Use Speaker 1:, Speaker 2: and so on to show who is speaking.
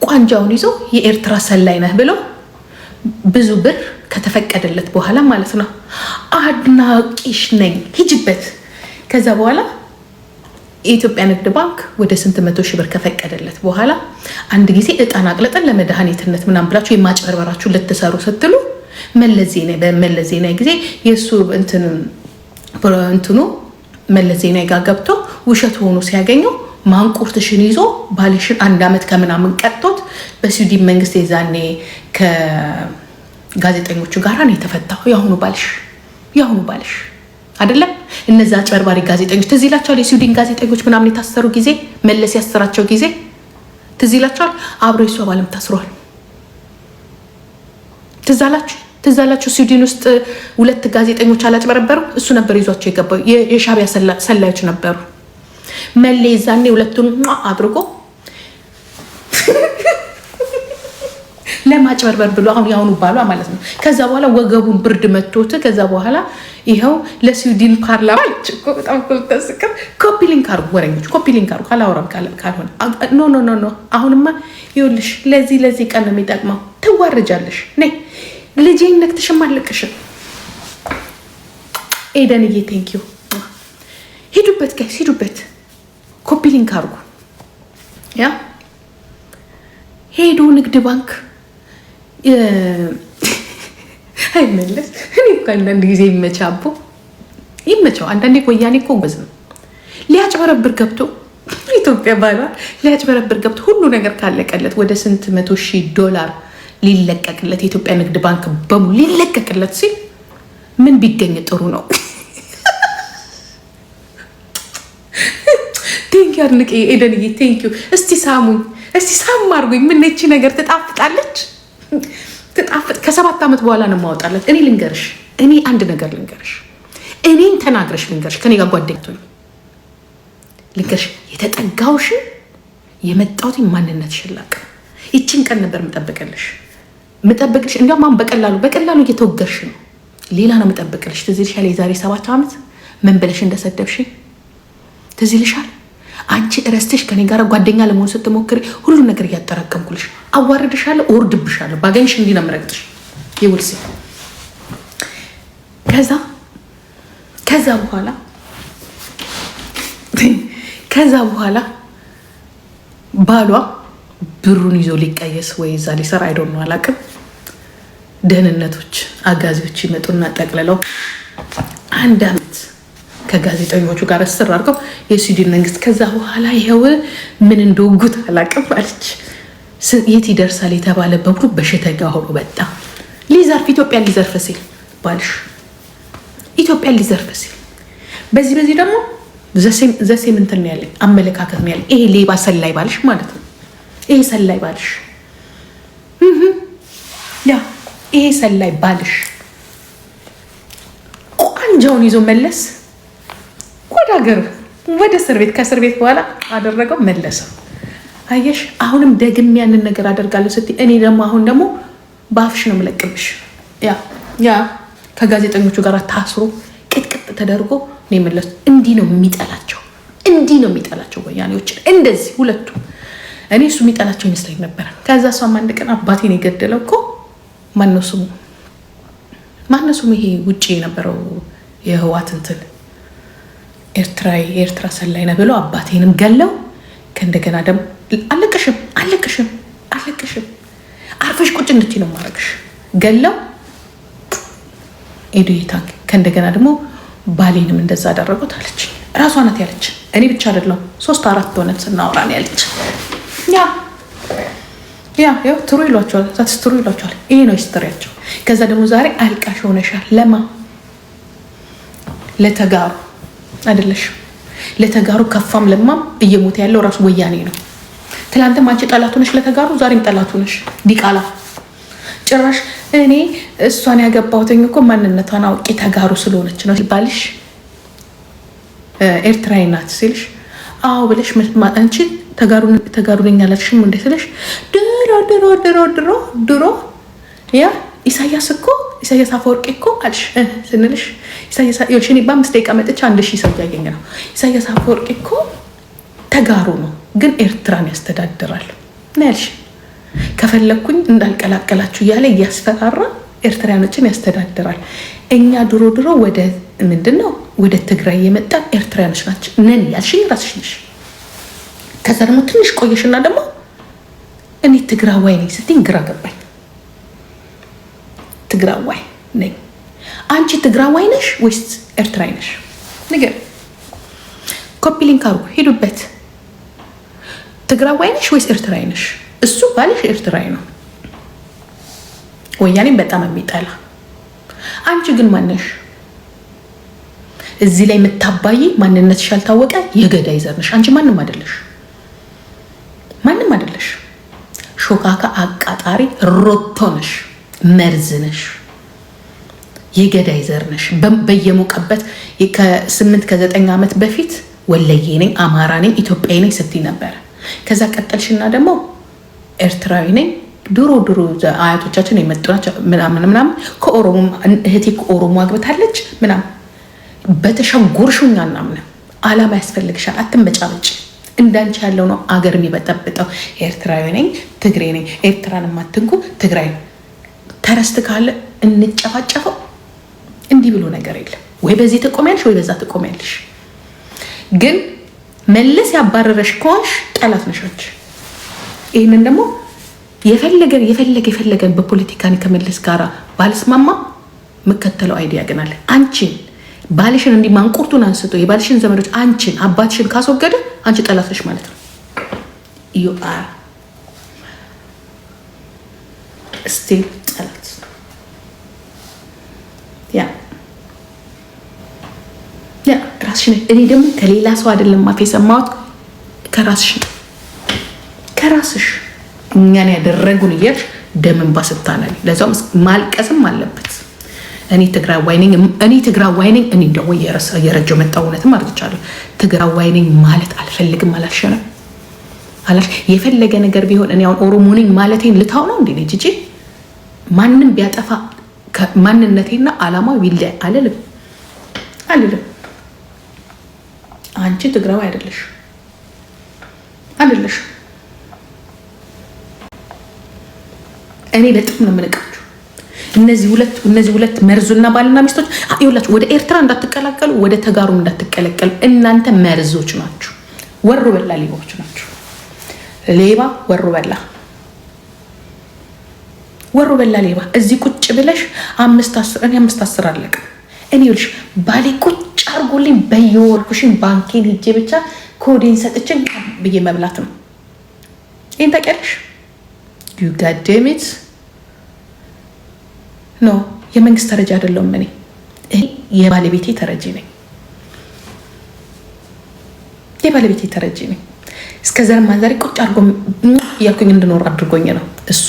Speaker 1: ቋንጃውን ይዞ የኤርትራ ሰላይ ነህ ብሎ ብዙ ብር ከተፈቀደለት በኋላ ማለት ነው አድናቂሽ ነኝ ሂጅበት። ከዛ በኋላ የኢትዮጵያ ንግድ ባንክ ወደ ስንት 100 ሺህ ብር ከፈቀደለት በኋላ አንድ ጊዜ እጣን አቅለጠን ለመድኃኒትነት ምናምን ብላችሁ የማጭበርበራችሁ ልትሰሩ ስትሉ መለስ ዜናዊ ጊዜ የእሱ እንትኑ መለስ ዜናዊ ጋር ገብቶ ውሸት ሆኖ ሲያገኘው ማንቁርትሽን ይዞ ባልሽን 1 ዓመት ከምናምን ቀጥቶት በስዊድን መንግስት የዛኔ ከጋዜጠኞቹ ጋር ነው የተፈታው። ያሁኑ ባልሽ አይደለም። እነዛ አጭበርባሪ ጋዜጠኞች ትዝ ይላቸዋል። የስዊድን ጋዜጠኞች ምናምን የታሰሩ ጊዜ መለስ ያሰራቸው ጊዜ ትዝ ይላቸዋል። አብሮ የሷ ባልም ታስሯል። ትዝ አላችሁ ስዊድን ውስጥ 2 ጋዜጠኞች አላጭበረበሩ? እሱ ነበር ይዟቸው የገባው። የሻዕቢያ ሰላዮች ነበሩ። መሌ ዛኔ ሁለቱን አድርጎ ለማጭበርበር ብሎ አሁን ያሁኑ ባሏ ማለት ነው። ከዛ በኋላ ወገቡን ብርድ መቶት ከዛ በኋላ ይኸው ለስዊድን ፓርላማ በጣም ተስከም ኮፒ ሊንክ አድርጉ፣ ወረኞች ኮፒ ሊንክ አድርጉ። ካላወራም ካልሆነ ኖ አሁንማ ይኸውልሽ ለዚህ ቀን ነው የሚጠቅመው። ትዋረጃለሽ። ነይ ልጄን ነክተሽም አለቅሽም። ኤደንዬ ቴንኪዩ። ሂዱበት ጋይስ ሂዱበት፣ ኮፒ ሊንክ አድርጉ። ያ ሄዱ ንግድ ባንክ አይመለስ። እኔ እኮ አንዳንድ ጊዜ ይመቸው። አንዳንዴ ወያኔ እኮ ጎበዝ ነው። ሊያጭበረብር ገብቶ ኢትዮጵያ ባሏ ሊያጭበረብር ገብቶ ሁሉ ነገር ካለቀለት ወደ ስንት 100 ሺህ ዶላር ሊለቀቅለት የኢትዮጵያ ንግድ ባንክ በሙሉ ሊለቀቅለት ሲል ምን ቢገኝ ጥሩ ነው? ቴንኪው አድንቄ ኤደንዬ ቴንኪው። እስቲ ሳሙኝ፣ እስቲ ሳም አድርጉኝ። ምን ነች ነገር ትጣፍጣለች። ከ7 ዓመት በኋላ ነው የማወጣለት። እኔ ልንገርሽ፣ እኔ አንድ ነገር ልንገርሽ፣ እኔን ተናግረሽ ልንገርሽ፣ ከኔ ጋር ጓደኝቶኝ ልንገርሽ፣ የተጠጋውሽ የመጣሁት ማንነት ሽላቅ ይችን ቀን ነበር ምጠብቅልሽ። እንዲያውም አሁን በቀላሉ እየተወገርሽ ነው። ሌላ ነው ምጠብቅልሽ። ትዝ ይልሻል የዛሬ 7 ዓመት ምን ብለሽ እንደሰደብሽ ትዝ ይልሻል። አንቺ እረስተሽ ከኔ ጋር ጓደኛ ለመሆን ስትሞክሪ ሁሉ ነገር እያጠራቀምኩልሽ አዋርድሻለሁ፣ እወርድብሻለሁ። ባገኝሽ እንዲህ ነው የምረግጥሽ። ይውልሲ ከዛ በኋላ ባሏ ብሩን ይዞ ሊቀየስ ወይ እዛ ሊሰራ አይዶን ነው አላውቅም። ደህንነቶች አጋዚዎች ይመጡና ጠቅልለው 1 ዓመት ከጋዜጠኞቹ ጋር እስር አድርገው የስዊድን መንግስት። ከዛ በኋላ ይኸው ምን እንደወጉት አላውቅም አለች። የት ይደርሳል የተባለ በሙሉ በሽተኛ ሆኖ በጣም ኢትዮጵያን ሊዘርፍ ሲል ባልሽ ኢትዮጵያን ሊዘርፍ ሲል በዚህ ደግሞ ዘሴም እንትን ነው ያለኝ አመለካከት ነው ያለኝ። ይሄ ሌባ ሰላይ ባልሽ ማለት ነው። ይሄ ሰላይ ባልሽ ይሄ ሰላይ ባልሽ ቋንጃውን ይዞ መለስ ወደ ሀገር ወደ እስር ቤት፣ ከእስር ቤት በኋላ አደረገው መለሰው። አየሽ አሁንም ደግም ያንን ነገር አደርጋለሁ ስትይ እኔ አሁን ደግሞ በአፍሽ ነው የምለቅብሽ። ያ ከጋዜጠኞቹ ጋር ታስሮ ቅጥቅጥ ተደርጎ ነው የመለሱት። እንዲህ ነው የሚጠላቸው ወያኔዎችን እንደዚህ ሁለቱ። እኔ እሱ የሚጠላቸው ይመስለኝ ነበር። ከዛ እሷም አንድ ቀን አባቴን የገደለው እኮ ማነው ስሙ ይሄ ውጭ የነበረው የህዋት እንትን የኤርትራ ሰላይ ነው ብለው አባቴንም ገለው ከእንደገና ደግሞ አለቅሽም አርፈሽ ቁጭ እንድትይ ነው ማረግሽ ገለው ኤዱታ ከእንደገና ደግሞ ባሌንም እንደዛ አደረጉት አለች። ራሷ ናት ያለች፣ እኔ ብቻ አይደለም 3-4 ሆነን ስናወራ ነው ያለች። ያው ትሩ ይሏቸዋል። ይሄ ነው ሂስትሪያቸው። ከዛ ደግሞ ዛሬ አልቃሽ ሆነሻል። ለተጋሩ አይደለሽ፣ ለተጋሩ ከፋም ለማም እየሞተ ያለው ራሱ ወያኔ ነው። ትላንትም አንቺ ጠላቱ ነሽ ለተጋሩ፣ ዛሬም ጠላቱ ነሽ። ዲቃላ ጭራሽ እኔ እሷን ያገባሁትኝ እኮ ማንነቷን አውቄ ተጋሩ ስለሆነች ነው ሲባልሽ ኤርትራዊ ናት ሲልሽ አዎ ብለሽ አንቺ ተጋሩ ነኝ አላልሽም እንዴ ስልሽ ድሮ ያ ኢሳያስ አፈወርቂ እኮ አልሽ ስንልሽ ኢሳያስ እኔ በ5 ደቂቃ መጥቼ 1000 ሰው ያገኘ ነው። ኢሳያስ አፈወርቂ እኮ ተጋሩ ነው ግን ኤርትራን ያስተዳድራል ነው ያልሽ። ከፈለኩኝ እንዳልቀላቀላችሁ እያለ እያስፈራራ ኤርትራኖችን ያስተዳድራል። እኛ ድሮ ወደ ምንድነው ወደ ትግራይ የመጣ ኤርትራኖች ናቸው ነን ያልሽኝ ራስሽ ነሽ። ከዛ ደግሞ ትንሽ ቆየሽና ደግሞ እኔ ትግራዋይ ነኝ ስትይኝ ግራ ገባኝ። ትግራዋይ ነኝ። አንቺ ትግራዋይ ነሽ ወይስ ኤርትራዊ ነሽ? ነገር ኮፒ ሊንክ አድርጉ ሄዱበት። ትግራዋይ ነሽ ወይስ ኤርትራዊ ነሽ? እሱ ባልሽ ኤርትራዊ ነው፣ ወያኔም በጣም የሚጠላ። አንቺ ግን ማነሽ? እዚህ ላይ የምታባይ ማንነትሽ ያልታወቀ የገዳይ ዘር ነሽ። አንቺ ማንም አይደለሽ፣ ማንም አይደለሽ። ሾካካ አቃጣሪ ሮቶ ነሽ፣ መርዝ ነሽ፣ የገዳይ ዘር ነሽ። በየሞቀበት ከ8 ከ9 ዓመት በፊት ወለዬ ነኝ፣ አማራ ነኝ፣ ኢትዮጵያዊ ነኝ ስትይ ነበረ። ከዛ ቀጠልሽና ደግሞ ኤርትራዊ ነኝ። ድሮ አያቶቻችን የመጡ ናቸው ምናምን ከኦሮሞ እህቴ ከኦሮሞ አግብታለች ምናምን። በተሸጎርሹኛ ምናምን አላማ ያስፈልግሻል። አትመጫበጭ። እንዳንቺ ያለው ነው አገር የሚበጠብጠው። ኤርትራዊ ነኝ፣ ትግሬ ነኝ። ኤርትራን ማትንኩ፣ ትግራይ ተረስት ካለ እንጨፋጨፈው። እንዲህ ብሎ ነገር የለም። ወይ በዚህ ትቆሚያለሽ ወይ በዛ ትቆሚያለሽ። ግን መለስ ያባረረሽ ከሆንሽ ጠላት ነሽ። ይህንን ደግሞ የፈለገን በፖለቲካን ከመለስ ጋር ባልስማማ የምከተለው አይዲያ ግን አለ። አንቺን ባልሽን እንዲህ ማንቁርቱን አንስቶ የባልሽን ዘመዶች አንቺን አባትሽን ካስወገደ አንቺ ጠላት ነሽ ማለት ነው። ዩ አር ስቲል ጠላት። ያ ራስሽ። እኔ ደግሞ ከሌላ ሰው አይደለም ማፍ የሰማሁት ከራስሽ ነው። ከራስሽ እኛን ያደረጉን እያልሽ ደም እንባ ስታነቢ፣ ለዛውም ማልቀስም አለበት። እኔ ትግራዋይ ነኝ እኔ እንደው የረጀው መጣው እውነትም ማለት ይቻላል። ትግራዋይ ነኝ ማለት አልፈልግም አላልሽንም አላልሽ። የፈለገ ነገር ቢሆን እኔ አሁን ኦሮሞ ነኝ ማለቴን ልታው ነው እንዴ ጂጂ? ማንንም ቢያጠፋ ማንነቴና አላማው ይለያይ አልልም። አንቺ ትግራዋይ አይደለሽ። እኔ በጣም ነው የምንቃችሁ። እነዚህ ሁለት መርዙና ባልና ሚስቶች ይኸውላችሁ፣ ወደ ኤርትራ እንዳትቀላቀሉ፣ ወደ ተጋሩ እንዳትቀላቀሉ። እናንተ መርዞች ናችሁ፣ ወሮ በላ ሌባዎች ናችሁ። ሌባ ወሮ በላ ሌባ። እዚህ ቁጭ ብለሽ 5-10 አለቀ። እኔ ይኸውልሽ ባሌ ቁጭ አርጎልኝ በየወልኩሽን ባንኬን ሄጄ ብቻ ኮዴን ሰጥችን ብዬ መብላት ነው። ይሄን ታውቂያለሽ? ዩ ጋዴሚት ኖ የመንግስት ተረጂ አይደለሁም። እኔ የባለቤቴ ተረጂ ነኝ። እስከ ዘር ማንዛሬ ቁጭ አርጎ እያልኩኝ እንድኖር አድርጎኝ ነው እሱ